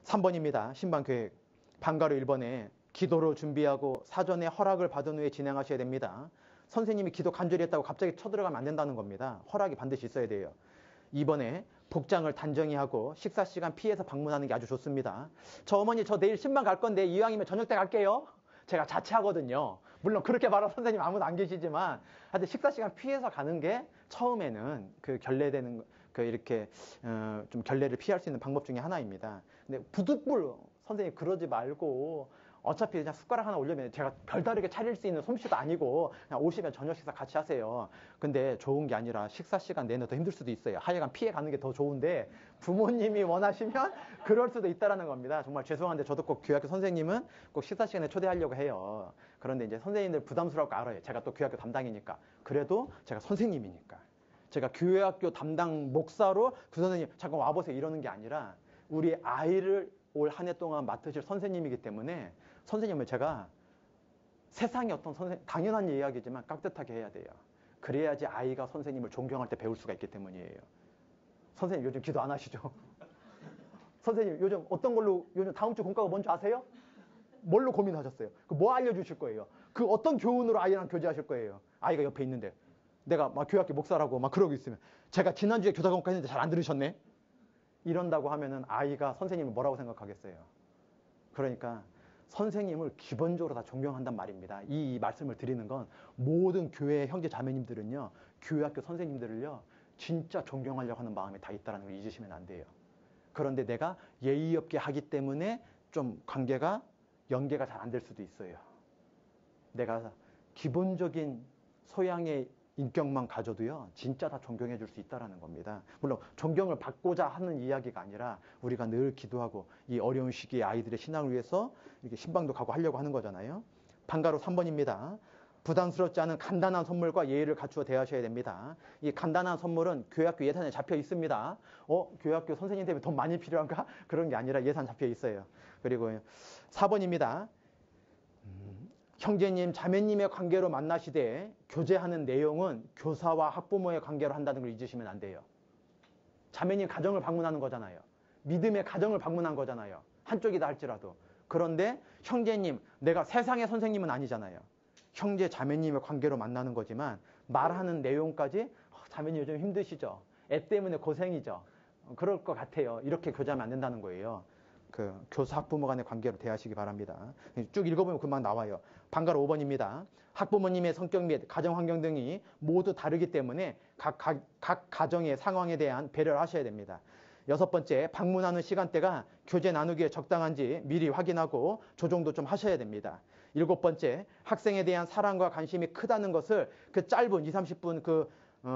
3번입니다. 신방계획. 방과후 1번에 기도로 준비하고 사전에 허락을 받은 후에 진행하셔야 됩니다. 선생님이 기도 간절히 했다고 갑자기 쳐들어가면 안 된다는 겁니다. 허락이 반드시 있어야 돼요. 2번에 복장을 단정히 하고 식사 시간 피해서 방문하는 게 아주 좋습니다. 저 어머니 저 내일 신방 갈 건데 이왕이면 저녁 때 갈게요. 제가 자취하거든요. 물론 그렇게 말하는 선생님 아무도 안 계시지만 하여튼 식사 시간 피해서 가는 게 처음에는 그 결례되는 그 이렇게 좀 결례를 피할 수 있는 방법 중에 하나입니다. 근데 부득불 선생님 그러지 말고 어차피 그냥 숟가락 하나 올려면 제가 별다르게 차릴 수 있는 솜씨도 아니고 그냥 오시면 저녁 식사 같이 하세요. 근데 좋은 게 아니라 식사 시간 내내 더 힘들 수도 있어요. 하여간 피해 가는 게 더 좋은데 부모님이 원하시면 그럴 수도 있다라는 겁니다. 정말 죄송한데 저도 꼭 교회학교 선생님은 꼭 식사 시간에 초대하려고 해요. 그런데 이제 선생님들 부담스러울 거 알아요. 제가 또 교회학교 담당이니까. 그래도 제가 선생님이니까. 제가 교회학교 담당 목사로 그 선생님 잠깐 와보세요 이러는 게 아니라 우리 아이를 올 한 해 동안 맡으실 선생님이기 때문에 선생님을 제가 세상의 어떤 당연한 이야기지만 깍듯하게 해야 돼요. 그래야지 아이가 선생님을 존경할 때 배울 수가 있기 때문이에요. 선생님 요즘 기도 안 하시죠? 선생님 요즘 어떤 걸로 요즘 다음 주 공과가 뭔지 아세요? 뭘로 고민하셨어요? 그 뭐 알려주실 거예요? 그 어떤 교훈으로 아이랑 교제하실 거예요? 아이가 옆에 있는데 내가 막 교회학교 목사라고 막 그러고 있으면 제가 지난주에 교사공과 했는데 잘 안 들으셨네? 이런다고 하면은 아이가 선생님을 뭐라고 생각하겠어요? 그러니까 선생님을 기본적으로 다 존경한단 말입니다. 이 말씀을 드리는 건 모든 교회 형제 자매님들은요. 교회학교 선생님들을요. 진짜 존경하려고 하는 마음이 다 있다는 걸 잊으시면 안 돼요. 그런데 내가 예의 없게 하기 때문에 좀 관계가 연계가 잘 안 될 수도 있어요. 내가 기본적인 소양의 인격만 가져도요. 진짜 다 존경해 줄 수 있다는 겁니다. 물론 존경을 받고자 하는 이야기가 아니라 우리가 늘 기도하고 이 어려운 시기에 아이들의 신앙을 위해서 이렇게 신방도 가고 하려고 하는 거잖아요. 방과후 3번입니다. 부담스럽지 않은 간단한 선물과 예의를 갖추어 대하셔야 됩니다. 이 간단한 선물은 교회학교 예산에 잡혀 있습니다. 교회학교 선생님 때문에 돈 많이 필요한가? 그런 게 아니라 예산 잡혀 있어요. 그리고 4번입니다. 형제님, 자매님의 관계로 만나시되 교제하는 내용은 교사와 학부모의 관계로 한다는 걸 잊으시면 안 돼요. 자매님 가정을 방문하는 거잖아요. 믿음의 가정을 방문한 거잖아요. 한쪽이다 할지라도. 그런데 형제님, 내가 세상의 선생님은 아니잖아요. 형제, 자매님의 관계로 만나는 거지만 말하는 내용까지 자매님 요즘 힘드시죠? 애 때문에 고생이죠? 그럴 것 같아요. 이렇게 교제하면 안 된다는 거예요. 그 교사 학부모 간의 관계로 대하시기 바랍니다. 쭉 읽어보면 금방 나와요. 방과후 5번입니다. 학부모님의 성격 및 가정 환경 등이 모두 다르기 때문에 각 가정의 상황에 대한 배려를 하셔야 됩니다. 6번째, 방문하는 시간대가 교제 나누기에 적당한지 미리 확인하고 조정도 좀 하셔야 됩니다. 7번째, 학생에 대한 사랑과 관심이 크다는 것을 그 짧은 20, 30분 그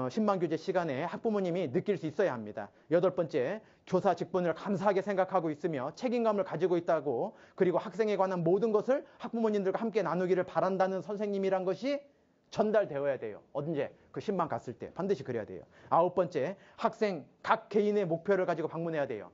신방교제 시간에 학부모님이 느낄 수 있어야 합니다. 8번째, 교사 직분을 감사하게 생각하고 있으며 책임감을 가지고 있다고 그리고 학생에 관한 모든 것을 학부모님들과 함께 나누기를 바란다는 선생님이란 것이 전달되어야 돼요. 언제? 그 신방 갔을 때 반드시 그래야 돼요. 9번째, 학생 각 개인의 목표를 가지고 방문해야 돼요.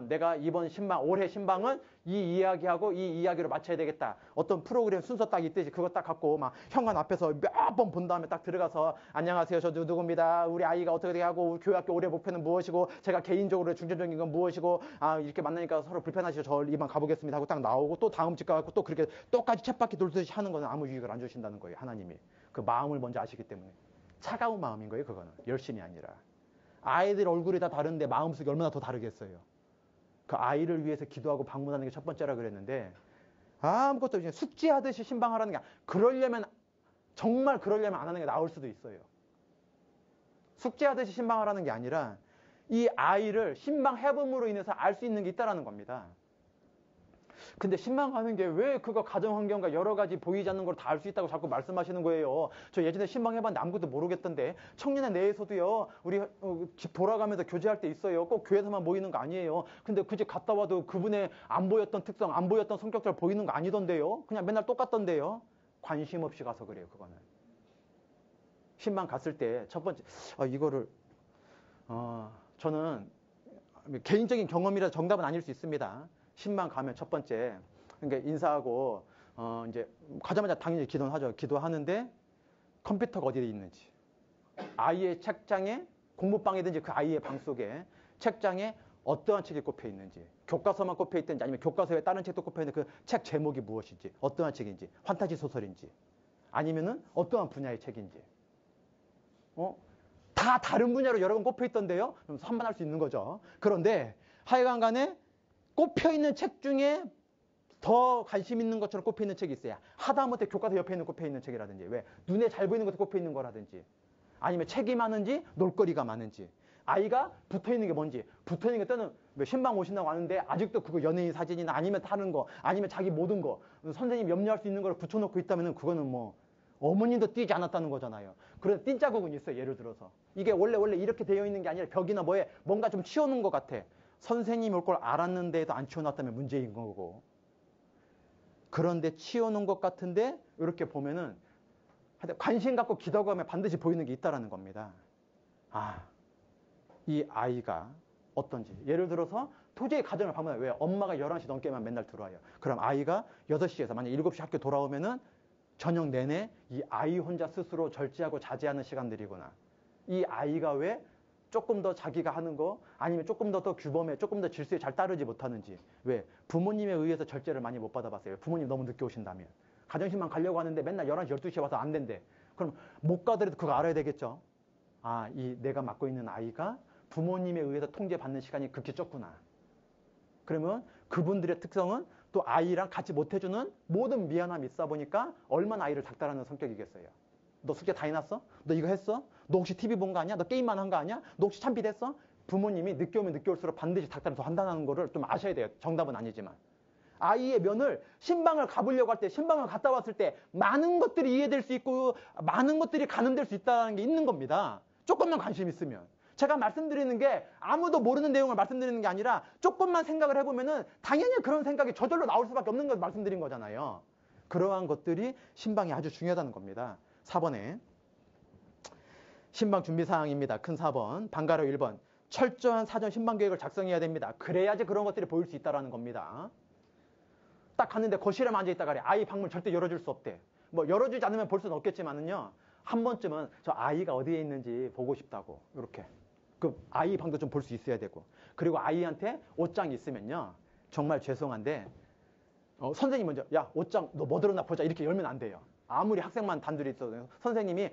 내가 이번 신방, 올해 신방은 이 이야기하고 이 이야기로 맞춰야 되겠다. 어떤 프로그램 순서 딱 있듯이 그거 딱 갖고 막 현관 앞에서 몇 번 본 다음에 딱 들어가서 안녕하세요. 저 누구입니다. 우리 아이가 어떻게 하고 교회학교 올해 목표는 무엇이고 제가 개인적으로 중점적인 건 무엇이고 이렇게 만나니까 서로 불편하시죠. 저 이만 가보겠습니다 하고 딱 나오고 또 다음 집 가고 또 그렇게 똑같이 쳇바퀴 돌듯이 하는 거는 아무 유익을 안 주신다는 거예요. 하나님이. 그 마음을 먼저 아시기 때문에. 차가운 마음인 거예요. 그거는. 열심이 아니라. 아이들 얼굴이 다 다른데 마음속이 얼마나 더 다르겠어요. 그 아이를 위해서 기도하고 방문하는 게 첫 번째라 그랬는데 아무것도 없이 숙제하듯이 신방하라는 게 정말 그러려면 안 하는 게 나을 수도 있어요. 숙제하듯이 신방하라는 게 아니라 이 아이를 신방해봄으로 인해서 알 수 있는 게 있다는 겁니다. 근데 신방하는 게 왜 그거 가정환경과 여러 가지 보이지 않는 걸 다 알 수 있다고 자꾸 말씀하시는 거예요. 저 예전에 신방해봤는데 아무것도 모르겠던데 청년의 내에서도요. 우리 집 돌아가면서 교제할 때 있어요. 꼭 교회에서만 모이는 거 아니에요. 근데 그 집 갔다 와도 그분의 안 보였던 특성, 안 보였던 성격들 보이는 거 아니던데요. 그냥 맨날 똑같던데요. 관심 없이 가서 그래요. 그거는. 신방 갔을 때 첫 번째 이거를 저는 개인적인 경험이라 정답은 아닐 수 있습니다. 신방 가면 첫 번째, 그러니까 인사하고, 이제, 가자마자 당연히 기도는 하죠. 기도하는데, 컴퓨터가 어디에 있는지. 아이의 책장에, 공부방이든지 그 아이의 방 속에, 책장에 어떠한 책이 꼽혀 있는지, 교과서만 꼽혀 있든지 아니면 교과서에 다른 책도 꼽혀 있는 그 책 제목이 무엇인지, 어떠한 책인지, 판타지 소설인지, 아니면은 어떠한 분야의 책인지, 다 다른 분야로 여러 번 꼽혀 있던데요. 그럼 산만할 수 있는 거죠. 그런데 하여간 간에 꼽혀 있는 책 중에 더 관심 있는 것처럼 꼽혀 있는 책이 있어야 하다못해 교과서 옆에 있는 꼽혀 있는 책이라든지, 왜 눈에 잘 보이는 것도 꼽혀 있는 거라든지, 아니면 책이 많은지 놀거리가 많은지, 아이가 붙어있는 게 뭔지, 붙어있는 게 때는 왜 신방 오신다고 하는데 아직도 그거 연예인 사진이나 아니면 다른 거, 아니면 자기 모든 거, 선생님 염려할 수 있는 걸 붙여놓고 있다면 그거는 뭐 어머님도 띄지 않았다는 거잖아요. 그런 띈 자국은 있어요. 예를 들어서 이게 원래 이렇게 되어 있는 게 아니라 벽이나 뭐에 뭔가 좀 치워놓은 것 같아. 선생님이 올 걸 알았는데도 안 치워놨다면 문제인 거고, 그런데 치워놓은 것 같은데 이렇게 보면은 관심 갖고 기도하고 하면 반드시 보이는 게 있다라는 겁니다. 이 아이가 어떤지. 예를 들어서 도저히 가정을 방문해요. 왜? 엄마가 11시 넘게만 맨날 들어와요. 그럼 아이가 6시에서 만약 7시 학교 돌아오면은 저녁 내내 이 아이 혼자 스스로 절제하고 자제하는 시간들이구나. 이 아이가 왜 조금 더 자기가 하는 거, 아니면 조금 더 규범에, 조금 더 질서에 잘 따르지 못하는지. 왜? 부모님에 의해서 절제를 많이 못 받아봤어요. 부모님 너무 늦게 오신다면. 가정신방 가려고 하는데 맨날 11시, 12시에 와서 안 된대. 그럼 못 가더라도 그거 알아야 되겠죠. 이 내가 맡고 있는 아이가 부모님에 의해서 통제받는 시간이 극히 적구나. 그러면 그분들의 특성은 또 아이랑 같이 못해주는 모든 미안함이 있어 보니까 얼마나 아이를 닥달하는 성격이겠어요. 너 숙제 다 해놨어? 너 이거 했어? 너 혹시 TV 본 거 아니야? 너 게임만 한 거 아니야? 너 혹시 참비됐어? 부모님이 늦게 오면 늦게 올수록 반드시 닥달을 더 한다는 거를 좀 아셔야 돼요. 정답은 아니지만. 아이의 면을 신방을 가보려고 할 때, 신방을 갔다 왔을 때 많은 것들이 이해될 수 있고 많은 것들이 가늠될 수 있다는 게 있는 겁니다. 조금만 관심 있으면. 제가 말씀드리는 게 아무도 모르는 내용을 말씀드리는 게 아니라 조금만 생각을 해보면은 당연히 그런 생각이 저절로 나올 수밖에 없는 걸 말씀드린 거잖아요. 그러한 것들이 신방이 아주 중요하다는 겁니다. 4번에 신방 준비사항입니다. 큰 4번, 방가로 1번. 철저한 사전 신방 계획을 작성해야 됩니다. 그래야지 그런 것들이 보일 수 있다는 겁니다. 딱 갔는데 거실에만 앉아있다가 그래. 아이 방문 절대 열어줄 수 없대. 뭐 열어주지 않으면 볼 수는 없겠지만은요. 한 번쯤은 저 아이가 어디에 있는지 보고 싶다고. 이렇게. 그 아이 방도 좀 볼 수 있어야 되고. 그리고 아이한테 옷장이 있으면요. 정말 죄송한데 선생님 먼저 야 옷장 너 뭐 들었나 보자 이렇게 열면 안 돼요. 아무리 학생만 단둘이 있어도 선생님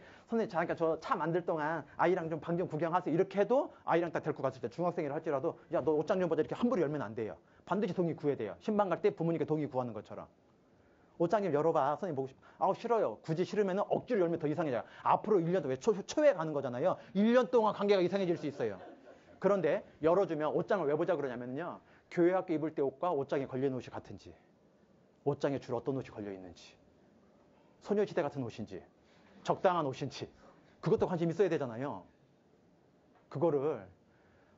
잠깐 저 차 만들 동안 아이랑 좀 방 좀 구경하세요 이렇게 해도 아이랑 딱 데리고 갔을 때 중학생이라 할지라도 야 너 옷장 좀 보자 이렇게 함부로 열면 안 돼요. 반드시 동의 구해야 돼요. 신방 갈 때 부모님께 동의 구하는 것처럼. 옷장 좀 열어봐. 선생님 보고 싶어. 싫어요. 굳이 싫으면 억지로 열면 더 이상해져요. 앞으로 1년도 왜 초에 가는 거잖아요. 1년 동안 관계가 이상해질 수 있어요. 그런데 열어주면 옷장을 왜 보자 그러냐면요. 교회 학교 입을 때 옷과 옷장에 걸려있는 옷이 같은지, 옷장에 주로 어떤 옷이 걸려있는지, 소녀시대 같은 옷인지, 적당한 옷인지, 그것도 관심 있어야 되잖아요. 그거를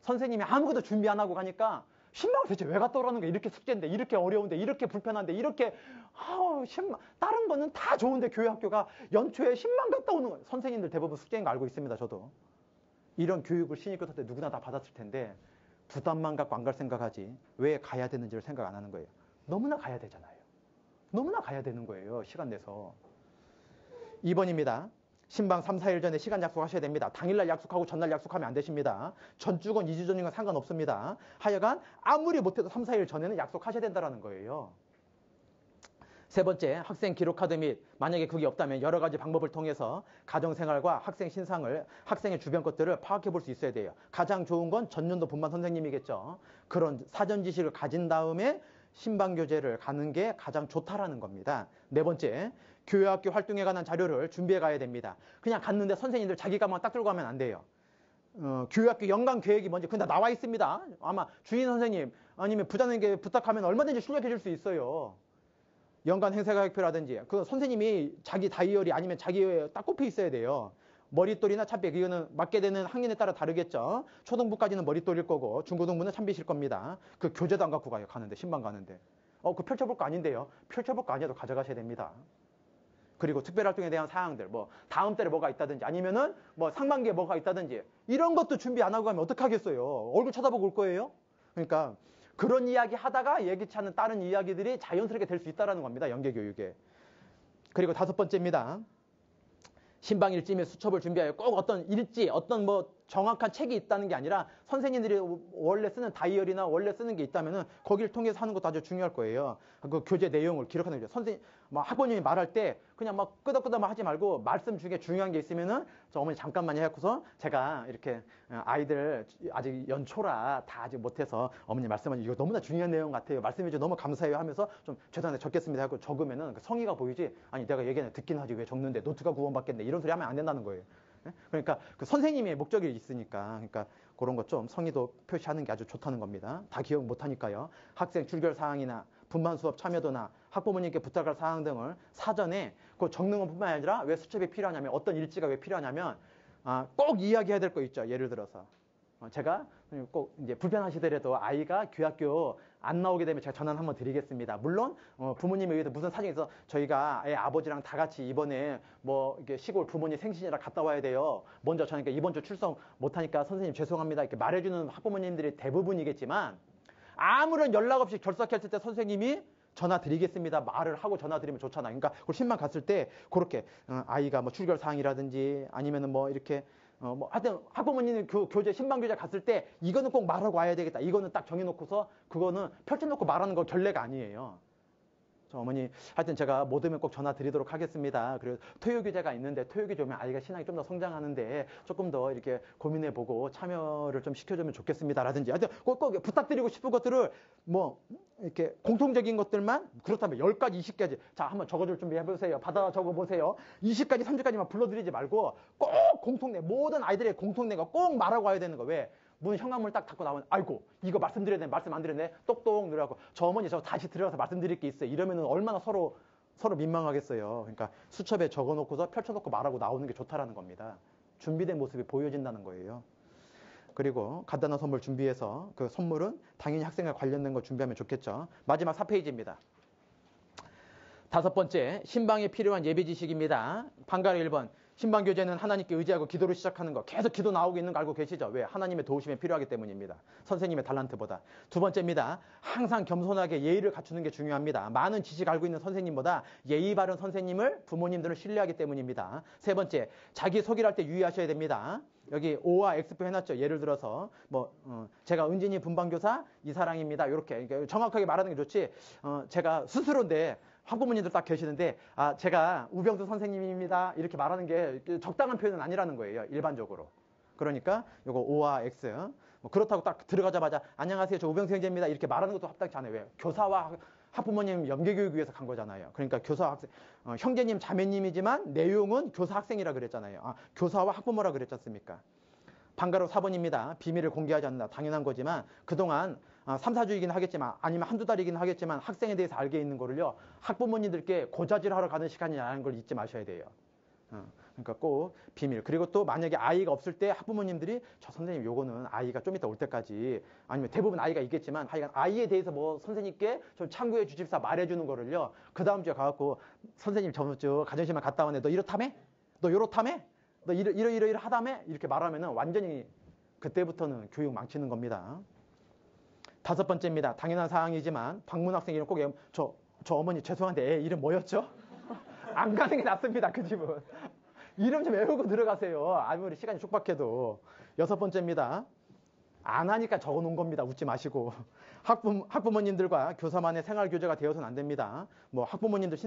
선생님이 아무것도 준비 안 하고 가니까 신방을 대체 왜 갔다 오라는 거야. 이렇게 숙제인데, 이렇게 어려운데, 이렇게 불편한데, 이렇게 신방 다른 거는 다 좋은데 교회 학교가 연초에 신방 갔다 오는 거예요. 선생님들 대부분 숙제인 거 알고 있습니다. 저도. 이런 교육을 신입교사 때 누구나 다 받았을 텐데 부담만 갖고 안 갈 생각하지 왜 가야 되는지를 생각 안 하는 거예요. 너무나 가야 되잖아요. 너무나 가야 되는 거예요. 시간 내서. 2번입니다. 신방 3, 4일 전에 시간 약속하셔야 됩니다. 당일날 약속하고 전날 약속하면 안 되십니다. 전주건 2주 전인 건 상관없습니다. 하여간 아무리 못해도 3, 4일 전에는 약속하셔야 된다는 거예요. 세 번째, 학생 기록카드 및 만약에 그게 없다면 여러 가지 방법을 통해서 가정생활과 학생 신상을, 학생의 주변 것들을 파악해 볼 수 있어야 돼요. 가장 좋은 건 전년도 분반 선생님이겠죠. 그런 사전 지식을 가진 다음에 신방교재를 가는 게 가장 좋다라는 겁니다. 네 번째, 교회학교 활동에 관한 자료를 준비해 가야 됩니다. 그냥 갔는데 선생님들 자기 가만 딱 들고 가면 안 돼요. 교회학교 연간 계획이 뭔지 근데 나와 있습니다. 아마 주인 선생님 아니면 부장님께 부탁하면 얼마든지 출력해 줄 수 있어요. 연간 행사계획표라든지 그 선생님이 자기 다이어리 아니면 자기에 딱 꼽혀 있어야 돼요. 머릿돌이나 참비 이거는 맡게 되는 학년에 따라 다르겠죠. 초등부까지는 머릿돌일 거고 중고등부는 참비실 겁니다. 그 교재도 안 갖고 가요. 가는데 신방 가는데 그 펼쳐볼 거 아닌데요. 펼쳐볼 거 아니어도 가져가셔야 됩니다. 그리고 특별활동에 대한 사항들 뭐 다음 달에 뭐가 있다든지 아니면은 뭐 상반기에 뭐가 있다든지 이런 것도 준비 안 하고 가면 어떡하겠어요. 얼굴 쳐다보고 올 거예요. 그러니까 그런 이야기 하다가 예기치 않은 다른 이야기들이 자연스럽게 될 수 있다는 겁니다. 연계교육에. 그리고 5번째입니다. 신방 일지 및 수첩을 준비하여 꼭 어떤 일지, 어떤 뭐 정확한 책이 있다는 게 아니라 선생님들이 원래 쓰는 다이어리나 원래 쓰는 게 있다면은 거기를 통해서 하는 것도 아주 중요할 거예요. 그 교재 내용을 기록하는 거죠. 학부모님이 말할 때 그냥 막 끄덕끄덕 하지 말고 말씀 중에 중요한 게 있으면은 저 어머니 잠깐만요 해갖고서 제가 이렇게 아이들 아직 연초라 다 아직 못해서 어머니 말씀하신 이거 너무나 중요한 내용 같아요. 말씀해주셔서 너무 감사해요 하면서 좀 죄송한데 적겠습니다 하고 적으면은 성의가 보이지 아니 내가 얘기는 듣긴 하지 왜 적는데 노트가 구원받겠네 이런 소리 하면 안 된다는 거예요. 그러니까 그 선생님의 목적이 있으니까 그러니까 그런 것 좀 성의도 표시하는 게 아주 좋다는 겁니다. 다 기억 못하니까요. 학생 출결 사항이나 분반 수업 참여도나 학부모님께 부탁할 사항 등을 사전에 그 적는 것뿐만 아니라 왜 수첩이 필요하냐면 어떤 일지가 왜 필요하냐면 꼭 이야기해야 될 거 있죠. 예를 들어서 제가 꼭 이제 불편하시더라도 아이가 교학교 안 나오게 되면 제가 전화 한번 드리겠습니다. 물론 부모님에 의해서 무슨 사정이 있어 저희가 애 아버지랑 다 같이 이번에 뭐 이렇게 시골 부모님 생신이라 갔다 와야 돼요. 먼저 저니까 이번 주 출석 못하니까 선생님 죄송합니다. 이렇게 말해주는 학부모님들이 대부분이겠지만 아무런 연락 없이 결석했을 때 선생님이 전화 드리겠습니다. 말을 하고 전화 드리면 좋잖아요. 그러니까 그 신방 갔을 때 그렇게 아이가 뭐 출결 사항이라든지 아니면은 뭐 이렇게 뭐 하여튼 학부모님 그 교재 신방 교재 갔을 때 이거는 꼭 말하고 와야 되겠다. 이거는 딱 정해놓고서 그거는 펼쳐놓고 말하는 거 결례가 아니에요. 저 어머니 하여튼 제가 못 오면 꼭 전화 드리도록 하겠습니다. 그리고 토요 교재가 있는데 토요 교재 오면 아이가 신앙이 좀 더 성장하는데 조금 더 이렇게 고민해보고 참여를 좀 시켜주면 좋겠습니다. 라든지 하여튼 꼭 부탁드리고 싶은 것들을 뭐 이렇게 공통적인 것들만 그렇다면 10가지, 20가지 자 한번 적어줄 준비 해보세요. 받아 적어보세요. 20가지, 30가지만 불러드리지 말고 꼭 공통내 모든 아이들의 공통내가 꼭 말하고 와야 되는 거. 왜? 문 현관문을 딱 닫고 나오면 아이고 이거 말씀드려야 되는데 말씀 안 드렸네 똑똑 누르고 저 어머니 저 다시 들어가서 말씀드릴 게 있어요. 이러면은 얼마나 서로 민망하겠어요. 그러니까 수첩에 적어놓고서 펼쳐놓고 말하고 나오는 게 좋다라는 겁니다. 준비된 모습이 보여진다는 거예요. 그리고 간단한 선물 준비해서 그 선물은 당연히 학생과 관련된 거 준비하면 좋겠죠. 마지막 4페이지입니다. 5번째, 신방에 필요한 예배 지식입니다. 방가로 1번. 신방 교재는 하나님께 의지하고 기도로 시작하는 거. 계속 기도 나오고 있는 거 알고 계시죠? 왜? 하나님의 도우심이 필요하기 때문입니다. 선생님의 달란트보다. 2번째입니다. 항상 겸손하게 예의를 갖추는 게 중요합니다. 많은 지식 알고 있는 선생님보다 예의 바른 선생님을 부모님들은 신뢰하기 때문입니다. 3번째, 자기 소개를 할 때 유의하셔야 됩니다. 여기 O와 X표 해놨죠. 예를 들어서 제가 은진이 분방교사 이사랑입니다. 이렇게 그러니까 정확하게 말하는 게 좋지. 제가 스스로인데 학부모님들 딱 계시는데 제가 우병수 선생님입니다. 이렇게 말하는 게 적당한 표현은 아니라는 거예요. 일반적으로. 그러니까 이거 O와 X. 그렇다고 딱 들어가자마자 안녕하세요. 저 우병수 형제입니다. 이렇게 말하는 것도 합당치 않아요. 왜? 교사와 학부모님 연계교육 위해서 간 거잖아요. 그러니까 교사 학생 형제님 자매님이지만 내용은 교사 학생이라 그랬잖아요. 교사와 학부모라 그랬지 않습니까? 방가로 4번입니다. 비밀을 공개하지 않는다. 당연한 거지만 그동안 3, 4주이긴 하겠지만 아니면 한두 달이긴 하겠지만 학생에 대해서 알게 있는 거를요. 학부모님들께 고자질하러 가는 시간이라는 걸 잊지 마셔야 돼요. 그러니까 꼭 비밀. 그리고 또 만약에 아이가 없을 때 학부모님들이 저 선생님 요거는 아이가 좀 이따 올 때까지 아니면 대부분 아이가 있겠지만 하여간 아이에 대해서 뭐 선생님께 좀 참고해 주십사 말해주는 거를요. 그 다음 주에 가갖고 선생님 저번 주 가정실만 갔다 왔네. 너 이렇다며? 너 요렇다며? 너 이러 하다며? 이렇게 말하면은 완전히 그때부터는 교육 망치는 겁니다. 5번째입니다. 당연한 사항이지만 방문 학생 이름 꼭 저 어머니 죄송한데 애 이름 뭐였죠? 안 가는 게 낫습니다. 그 집은. 이름 좀 외우고 들어가세요. 아무리 시간이 촉박해도. 6번째입니다. 안 하니까 적어놓은 겁니다. 웃지 마시고. 학부모님들과 교사만의 생활 교재가 되어서는 안 됩니다. 뭐 학부모님들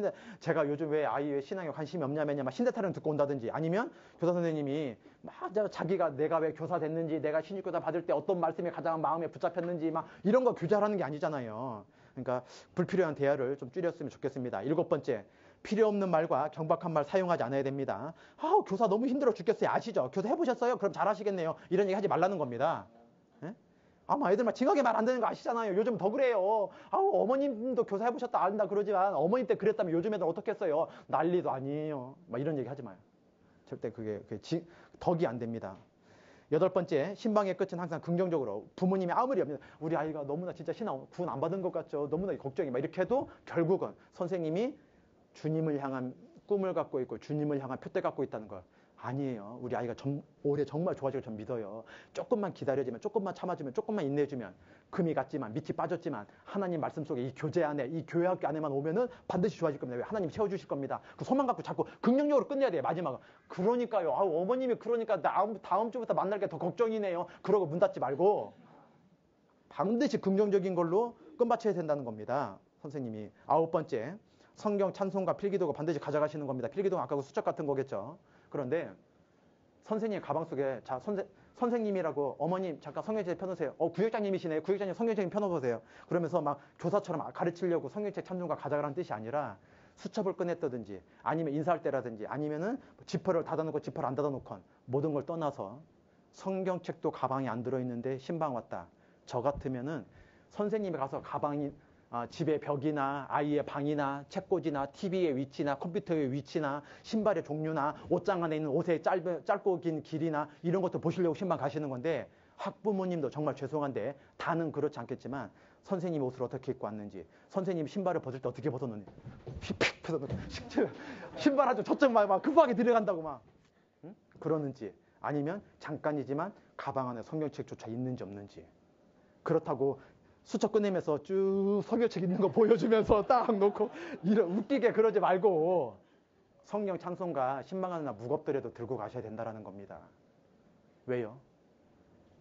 제가 요즘 왜 아이의 신앙에 관심이 없냐면요. 막 신대 타령 듣고 온다든지 아니면 교사 선생님이 막 자기가 내가 왜 교사 됐는지 내가 신입교사 받을 때 어떤 말씀이 가장 마음에 붙잡혔는지 막 이런 거 교자라는 게 아니잖아요. 그러니까 불필요한 대화를 좀 줄였으면 좋겠습니다. 7번째. 필요 없는 말과 경박한 말 사용하지 않아야 됩니다. 교사 너무 힘들어 죽겠어요. 아시죠? 교사 해보셨어요? 그럼 잘하시겠네요. 이런 얘기 하지 말라는 겁니다. 애들 막 징하게 말 안 되는 거 아시잖아요. 요즘 더 그래요. 어머님도 교사 해보셨다 안다 그러지만 어머님 때 그랬다면 요즘 애들 어떻겠어요? 난리도 아니에요. 막 이런 얘기 하지 마요. 절대 그게 덕이 안 됩니다. 8번째, 신방의 끝은 항상 긍정적으로 부모님이 아무리 없는 우리 아이가 너무나 진짜 신앙 구원 안 받은 것 같죠. 너무나 걱정이 막 이렇게 해도 결국은 선생님이 주님을 향한 꿈을 갖고 있고 주님을 향한 표대 갖고 있다는 걸 아니에요. 우리 아이가 올해 정말 좋아질 전 믿어요. 조금만 기다려주면, 조금만 참아주면, 조금만 인내해주면, 금이 갔지만, 밑이 빠졌지만, 하나님 말씀 속에 이 교제 안에, 이 교회 학교 안에만 오면은 반드시 좋아질 겁니다. 왜? 하나님 채워주실 겁니다. 그 소망 갖고 자꾸 긍정적으로 끝내야 돼요, 마지막은. 그러니까요. 어머님이 그러니까 다음 주부터 만날 게 더 걱정이네요. 그러고 문 닫지 말고. 반드시 긍정적인 걸로 끝마쳐야 된다는 겁니다. 선생님이. 9번째, 성경 찬송가 필기도구 반드시 가져가시는 겁니다. 필기도구 아까 그 수첩 같은 거겠죠. 그런데 선생님 가방 속에 선생님이라고 어머님 잠깐 성경책 펴놓으세요. 구역장님이시네요. 구역장님 성경책 펴놓으세요. 그러면서 막 교사처럼 가르치려고 성경책 찬송가 가져가라는 뜻이 아니라 수첩을 꺼냈다든지 아니면 인사할 때라든지 아니면은 지퍼를 닫아놓고 지퍼를 안 닫아놓건 모든 걸 떠나서 성경책도 가방에 안 들어있는데 신방 왔다. 저 같으면은 선생님이 가서 가방이 집의 벽이나 아이의 방이나 책꽂이나 TV의 위치나 컴퓨터의 위치나 신발의 종류나 옷장 안에 있는 옷의 짧고 긴 길이나 이런 것도 보시려고 신방 가시는 건데 학부모님도 정말 죄송한데 다는 그렇지 않겠지만 선생님이 옷을 어떻게 입고 왔는지 선생님이 신발을 벗을 때 어떻게 벗었는지 픽 벗어놓고 신발 아주 저쪽 막 급하게 들어간다고 막 응? 그러는지 아니면 잠깐이지만 가방 안에 성경책조차 있는지 없는지 그렇다고 수첩 꺼내면서 쭉 성경책 있는 거 보여주면서 딱 놓고 이런 웃기게 그러지 말고 성경 찬송가 신방하는 날 무겁더라도 들고 가셔야 된다는 겁니다. 왜요?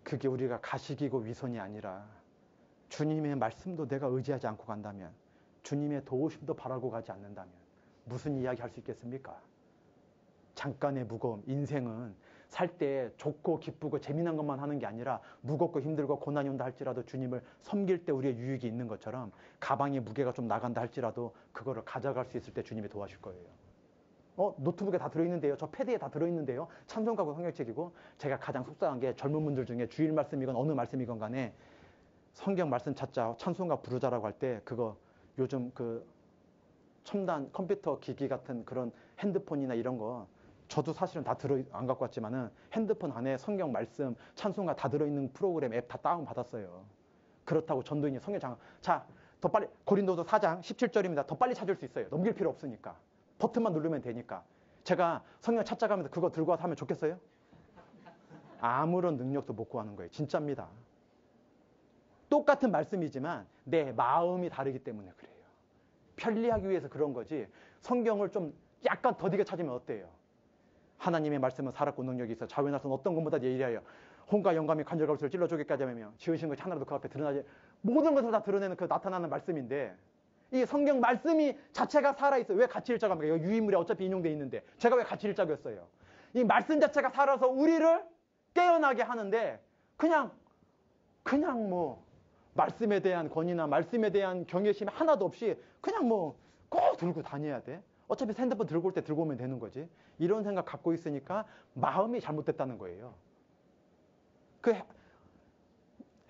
그게 우리가 가식이고 위선이 아니라 주님의 말씀도 내가 의지하지 않고 간다면 주님의 도우심도 바라고 가지 않는다면 무슨 이야기 할 수 있겠습니까? 잠깐의 무거움, 인생은 살 때 좋고 기쁘고 재미난 것만 하는 게 아니라 무겁고 힘들고 고난이 온다 할지라도 주님을 섬길 때 우리의 유익이 있는 것처럼 가방에 무게가 좀 나간다 할지라도 그거를 가져갈 수 있을 때 주님이 도와줄 거예요. 노트북에 다 들어있는데요. 저 패드에 다 들어있는데요. 찬송가고 성경책이고 제가 가장 속상한 게 젊은 분들 중에 주일 말씀이건 어느 말씀이건 간에 성경 말씀 찾자, 찬송가 부르자라고 할 때 그거 요즘 그 첨단 컴퓨터 기기 같은 그런 핸드폰이나 이런 거 저도 사실은 다 안 갖고 왔지만은 핸드폰 안에 성경 말씀, 찬송가 다 들어있는 프로그램 앱 다 다운받았어요. 그렇다고 전도인이 성경 자, 더 빨리, 고린도서 4장 17절입니다. 더 빨리 찾을 수 있어요. 넘길 필요 없으니까. 버튼만 누르면 되니까. 제가 성경 찾아가면서 그거 들고 와서 하면 좋겠어요? 아무런 능력도 못 구하는 거예요. 진짜입니다. 똑같은 말씀이지만 내 마음이 다르기 때문에 그래요. 편리하기 위해서 그런 거지 성경을 좀 약간 더디게 찾으면 어때요? 하나님의 말씀은 살았고 능력이 있어 좌우의 날선 어떤 것보다 예리하여 혼과 영감이 간절감을 찔러 쪼개까지 하며 지으신 것 하나라도 그 앞에 드러나지 모든 것을 다 드러내는 그 나타나는 말씀인데 이 성경 말씀이 자체가 살아있어요. 왜 가치 일자가 합니까? 유인물에 어차피 인용되어 있는데 제가 왜 가치 일자였어요? 이 말씀 자체가 살아서 우리를 깨어나게 하는데 그냥 뭐 말씀에 대한 권위나 말씀에 대한 경외심이 하나도 없이 그냥 뭐 꼭 들고 다녀야 돼. 어차피 핸드폰 들고 올 때 들고 오면 되는 거지. 이런 생각 갖고 있으니까 마음이 잘못됐다는 거예요. 그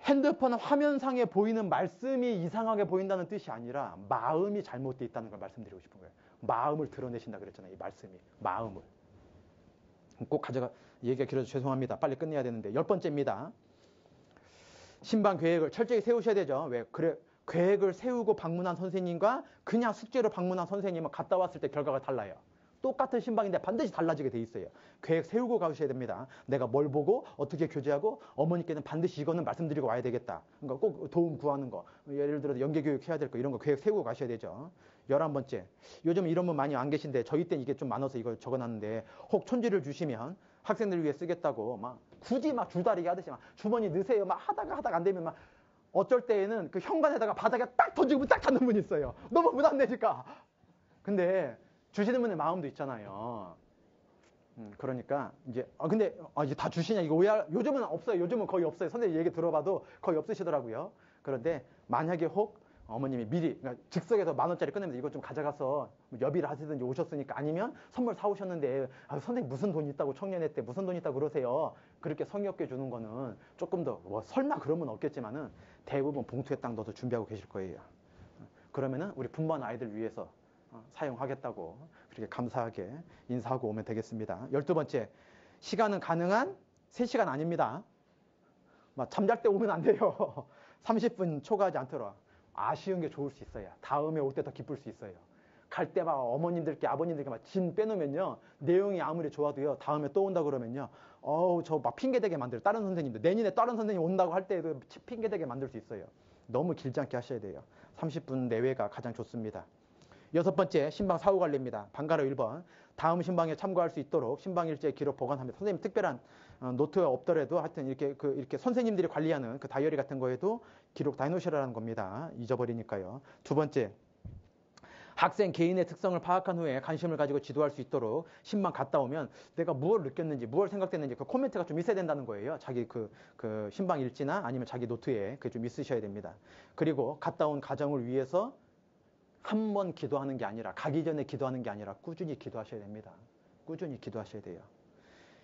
핸드폰 화면상에 보이는 말씀이 이상하게 보인다는 뜻이 아니라 마음이 잘못되어 있다는 걸 말씀드리고 싶은 거예요. 마음을 드러내신다 그랬잖아요. 이 말씀이. 마음을. 꼭 얘기가 길어서 죄송합니다. 빨리 끝내야 되는데 10번째입니다. 신방 계획을 철저히 세우셔야 되죠. 왜? 그래. 계획을 세우고 방문한 선생님과 그냥 숙제로 방문한 선생님은 갔다 왔을 때 결과가 달라요. 똑같은 신방인데 반드시 달라지게 돼 있어요. 계획 세우고 가셔야 됩니다. 내가 뭘 보고 어떻게 교제하고 어머니께는 반드시 이거는 말씀드리고 와야 되겠다. 그러니까 꼭 도움 구하는 거. 예를 들어서 연계교육 해야 될 거 이런 거 계획 세우고 가셔야 되죠. 11번째. 요즘 이런 분 많이 안 계신데 저희 때는 이게 좀 많아서 이걸 적어놨는데 혹 촌지를 주시면 학생들 위해 쓰겠다고 막 굳이 막 줄다리기 하듯이 막 주머니 넣으세요. 막 하다가 안 되면 막 어쩔 때에는 그 현관에다가 바닥에 딱 던지고 딱 닫는 분이 있어요. 너무 부담 되니까. 근데 주시는 분의 마음도 있잖아요. 그러니까 이제 근데 이제 다 주시냐 이거 요즘은 없어요. 요즘은 거의 없어요. 선생님 얘기 들어봐도 거의 없으시더라고요. 그런데 만약에 혹 어머님이 미리 그러니까 즉석에서 10,000원짜리 꺼내면서 이거 좀 가져가서 여비를 하시든지 오셨으니까 아니면 선물 사오셨는데 선생님 무슨 돈 있다고 청년회 때 무슨 돈 있다고 그러세요. 그렇게 성의 없게 주는 거는 조금 더 뭐 설마 그러면 없겠지만은 대부분 봉투에 딱 넣어서 준비하고 계실 거예요. 그러면은 우리 분반 아이들 위해서 사용하겠다고 그렇게 감사하게 인사하고 오면 되겠습니다. 12번째, 시간은 가능한 3시간 아닙니다. 막 잠잘 때 오면 안 돼요. 30분 초과하지 않도록. 아쉬운 게 좋을 수 있어요. 다음에 올 때 더 기쁠 수 있어요. 갈 때 막 어머님들께 아버님들께 막 짐 빼놓으면요. 내용이 아무리 좋아도요. 다음에 또 온다 그러면요. 저 막 핑계대게 만들어요. 다른 선생님들. 내년에 다른 선생님 온다고 할 때도 핑계대게 만들 수 있어요. 너무 길지 않게 하셔야 돼요. 30분 내외가 가장 좋습니다. 6번째, 신방 사후관리입니다. 방가로 1번. 다음 신방에 참고할 수 있도록 신방일지의 기록 보관합니다. 선생님 특별한 노트가 없더라도 하여튼 이렇게 선생님들이 관리하는 그 다이어리 같은 거에도 기록 다 해놓으시라는 겁니다. 잊어버리니까요. 2번째, 학생 개인의 특성을 파악한 후에 관심을 가지고 지도할 수 있도록 신방 갔다 오면 내가 무엇을 느꼈는지, 무엇을 생각됐는지 그 코멘트가 좀 있어야 된다는 거예요. 자기 그 신방 일지나 아니면 자기 노트에 그게 좀 있으셔야 됩니다. 그리고 갔다 온 가정을 위해서 한 번 기도하는 게 아니라, 가기 전에 기도하는 게 아니라 꾸준히 기도하셔야 됩니다. 꾸준히 기도하셔야 돼요.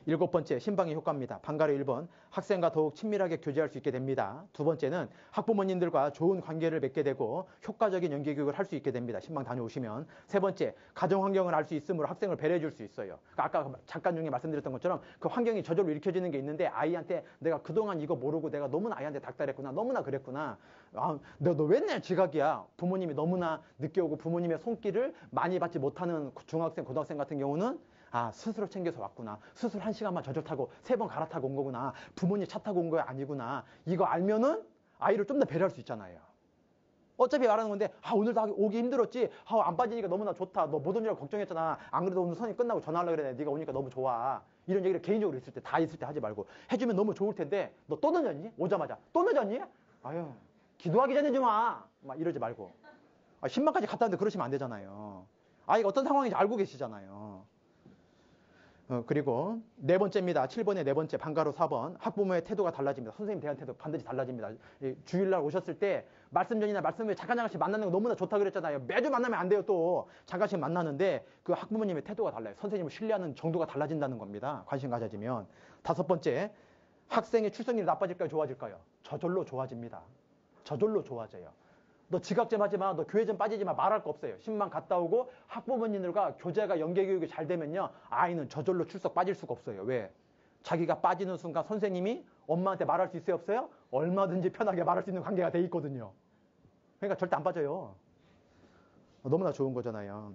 7번째, 신방의 효과입니다. 방가로 1번, 학생과 더욱 친밀하게 교제할 수 있게 됩니다. 2번째는 학부모님들과 좋은 관계를 맺게 되고 효과적인 연계교육을 할 수 있게 됩니다. 신방 다녀오시면. 3번째, 가정 환경을 알 수 있으므로 학생을 배려해 줄 수 있어요. 그러니까 아까 잠깐 중에 말씀드렸던 것처럼 그 환경이 저절로 일으켜지는 게 있는데 아이한테 내가 그동안 이거 모르고 내가 너무나 아이한테 닥달했구나. 너무나 그랬구나. 너 맨날 지각이야. 부모님이 너무나 늦게 오고 부모님의 손길을 많이 받지 못하는 중학생, 고등학생 같은 경우는 스스로 챙겨서 왔구나. 스스로 1시간만 저절 타고 3번 갈아타고 온 거구나. 부모님 차 타고 온 거 아니구나. 이거 알면은 아이를 좀 더 배려할 수 있잖아요. 어차피 말하는 건데 오늘 오기 힘들었지. 안 빠지니까 너무나 좋다. 너 못 오느라고 걱정했잖아. 안 그래도 오늘 선이 끝나고 전화하려고 그래. 네가 오니까 너무 좋아. 이런 얘기를 개인적으로 있을 때, 다 있을 때 하지 말고 해주면 너무 좋을 텐데 너 또 늦었니? 오자마자 또 늦었니? 아유, 기도하기 전에 좀 와. 막 이러지 말고. 신방까지 갔다 왔는데 그러시면 안 되잖아요. 아이가 어떤 상황인지 알고 계시잖아요. 그리고 4번째입니다. 7번에 4번째, 방가로 4번. 학부모의 태도가 달라집니다. 선생님 대한 태도 반드시 달라집니다. 주일날 오셨을 때 말씀 전이나 말씀 후에 잠깐씩 만나는 거 너무나 좋다 그랬잖아요. 매주 만나면 안 돼요. 또 잠깐씩 만나는데 그 학부모님의 태도가 달라요. 선생님을 신뢰하는 정도가 달라진다는 겁니다. 관심 가져지면. 5번째, 학생의 출석률이 나빠질까요? 좋아질까요? 저절로 좋아집니다. 저절로 좋아져요. 너 지각 좀 하지 마. 너 교회 좀 빠지지 마. 말할 거 없어요. 신방 갔다 오고 학부모님들과 교제가 연계교육이 잘 되면요. 아이는 저절로 출석 빠질 수가 없어요. 왜? 자기가 빠지는 순간 선생님이 엄마한테 말할 수 있어요? 없어요? 얼마든지 편하게 말할 수 있는 관계가 돼 있거든요. 그러니까 절대 안 빠져요. 너무나 좋은 거잖아요.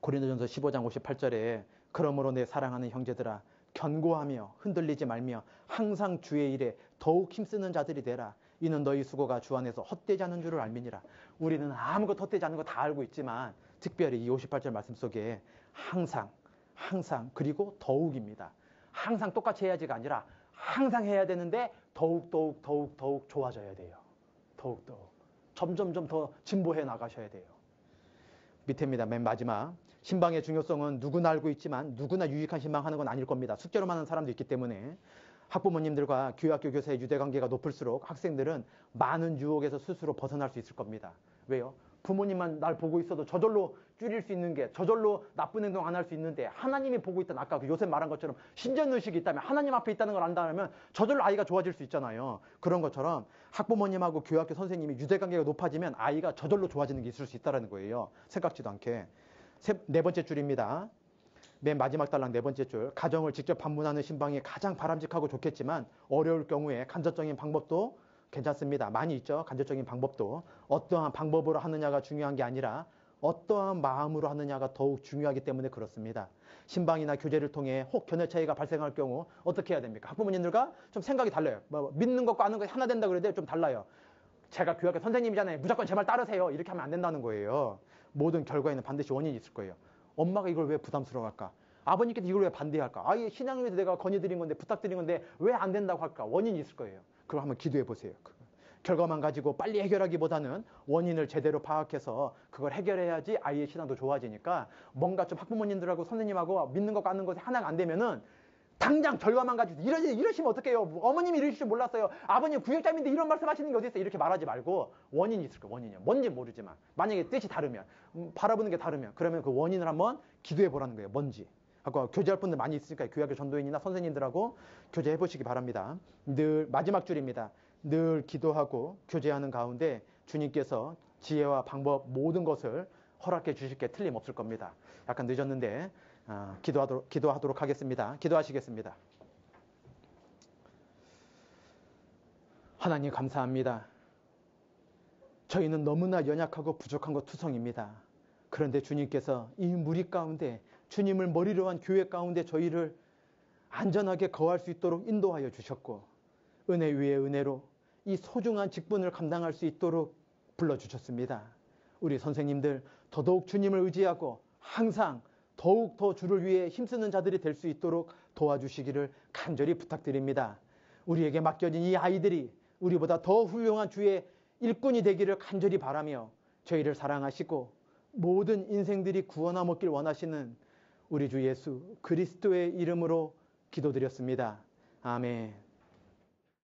고린도전서 15장 58절에 그러므로 내 사랑하는 형제들아 견고하며 흔들리지 말며 항상 주의 일에 더욱 힘쓰는 자들이 되라. 이는 너희 수고가 주 안에서 헛되지 않은 줄을 알미니라. 우리는 아무것도 헛되지 않은 거 다 알고 있지만 특별히 이 58절 말씀 속에 항상 그리고 더욱입니다. 항상 똑같이 해야지가 아니라 항상 해야 되는데 더욱 좋아져야 돼요. 더욱 점점 더 진보해 나가셔야 돼요. 밑에입니다. 맨 마지막. 신방의 중요성은 누구나 알고 있지만 누구나 유익한 신방하는 건 아닐 겁니다. 숙제로만 하는 사람도 있기 때문에 학부모님들과 교육학교 교사의 유대관계가 높을수록 학생들은 많은 유혹에서 스스로 벗어날 수 있을 겁니다. 왜요? 부모님만 날 보고 있어도 저절로 줄일 수 있는 게, 저절로 나쁜 행동 안 할 수 있는데 하나님이 보고 있다는, 아까 그 요셉 말한 것처럼 신전의식이 있다면, 하나님 앞에 있다는 걸 안다면 저절로 아이가 좋아질 수 있잖아요. 그런 것처럼 학부모님하고 교육학교 선생님이 유대관계가 높아지면 아이가 저절로 좋아지는 게 있을 수 있다는 거예요. 생각지도 않게. 4번째 줄입니다. 맨 마지막 달랑 4번째 줄. 가정을 직접 방문하는 신방이 가장 바람직하고 좋겠지만 어려울 경우에 간접적인 방법도 괜찮습니다. 많이 있죠. 간접적인 방법도. 어떠한 방법으로 하느냐가 중요한 게 아니라 어떠한 마음으로 하느냐가 더욱 중요하기 때문에 그렇습니다. 신방이나 교제를 통해 혹 견해 차이가 발생할 경우 어떻게 해야 됩니까? 학부모님들과 좀 생각이 달라요. 믿는 것과 아는 것이 하나 된다 그래도 좀 달라요. 제가 교육학교 선생님이잖아요. 무조건 제 말 따르세요. 이렇게 하면 안 된다는 거예요. 모든 결과에는 반드시 원인이 있을 거예요. 엄마가 이걸 왜 부담스러워할까? 아버님께서 이걸 왜 반대할까? 아예 신앙을 위해서 내가 건의드린 건데, 부탁드린 건데 왜 안 된다고 할까? 원인이 있을 거예요. 그럼 한번 기도해 보세요. 결과만 가지고 빨리 해결하기보다는 원인을 제대로 파악해서 그걸 해결해야지 아이의 신앙도 좋아지니까, 뭔가 좀 학부모님들하고 선생님하고 믿는 것과 아는 것이 하나가 안 되면은 당장 결과만 가지고 이러시면 어떡해요? 어머님이 이러실 줄 몰랐어요. 아버님 구역자인데 이런 말씀 하시는 게 어디 있어요? 이렇게 말하지 말고 원인이 있을 거예요. 원인이요. 뭔지 모르지만 만약에 뜻이 다르면, 바라보는 게 다르면, 그러면 그 원인을 한번 기도해 보라는 거예요. 뭔지. 아까 교제할 분들 많이 있으니까 교육학교 전도인이나 선생님들하고 교제해 보시기 바랍니다. 늘 마지막 줄입니다. 늘 기도하고 교제하는 가운데 주님께서 지혜와 방법 모든 것을 허락해 주실 게 틀림없을 겁니다. 약간 늦었는데 기도하도록 하겠습니다. 기도하시겠습니다. 하나님 감사합니다. 저희는 너무나 연약하고 부족한 것 투성입니다. 그런데 주님께서 이 무리 가운데 주님을 머리로 한 교회 가운데 저희를 안전하게 거할 수 있도록 인도하여 주셨고 은혜 위에 은혜로 이 소중한 직분을 감당할 수 있도록 불러주셨습니다. 우리 선생님들 더더욱 주님을 의지하고 항상 더욱 더 주를 위해 힘쓰는 자들이 될 수 있도록 도와주시기를 간절히 부탁드립니다. 우리에게 맡겨진 이 아이들이 우리보다 더 훌륭한 주의 일꾼이 되기를 간절히 바라며 저희를 사랑하시고 모든 인생들이 구원함 얻길 원하시는 우리 주 예수 그리스도의 이름으로 기도드렸습니다. 아멘.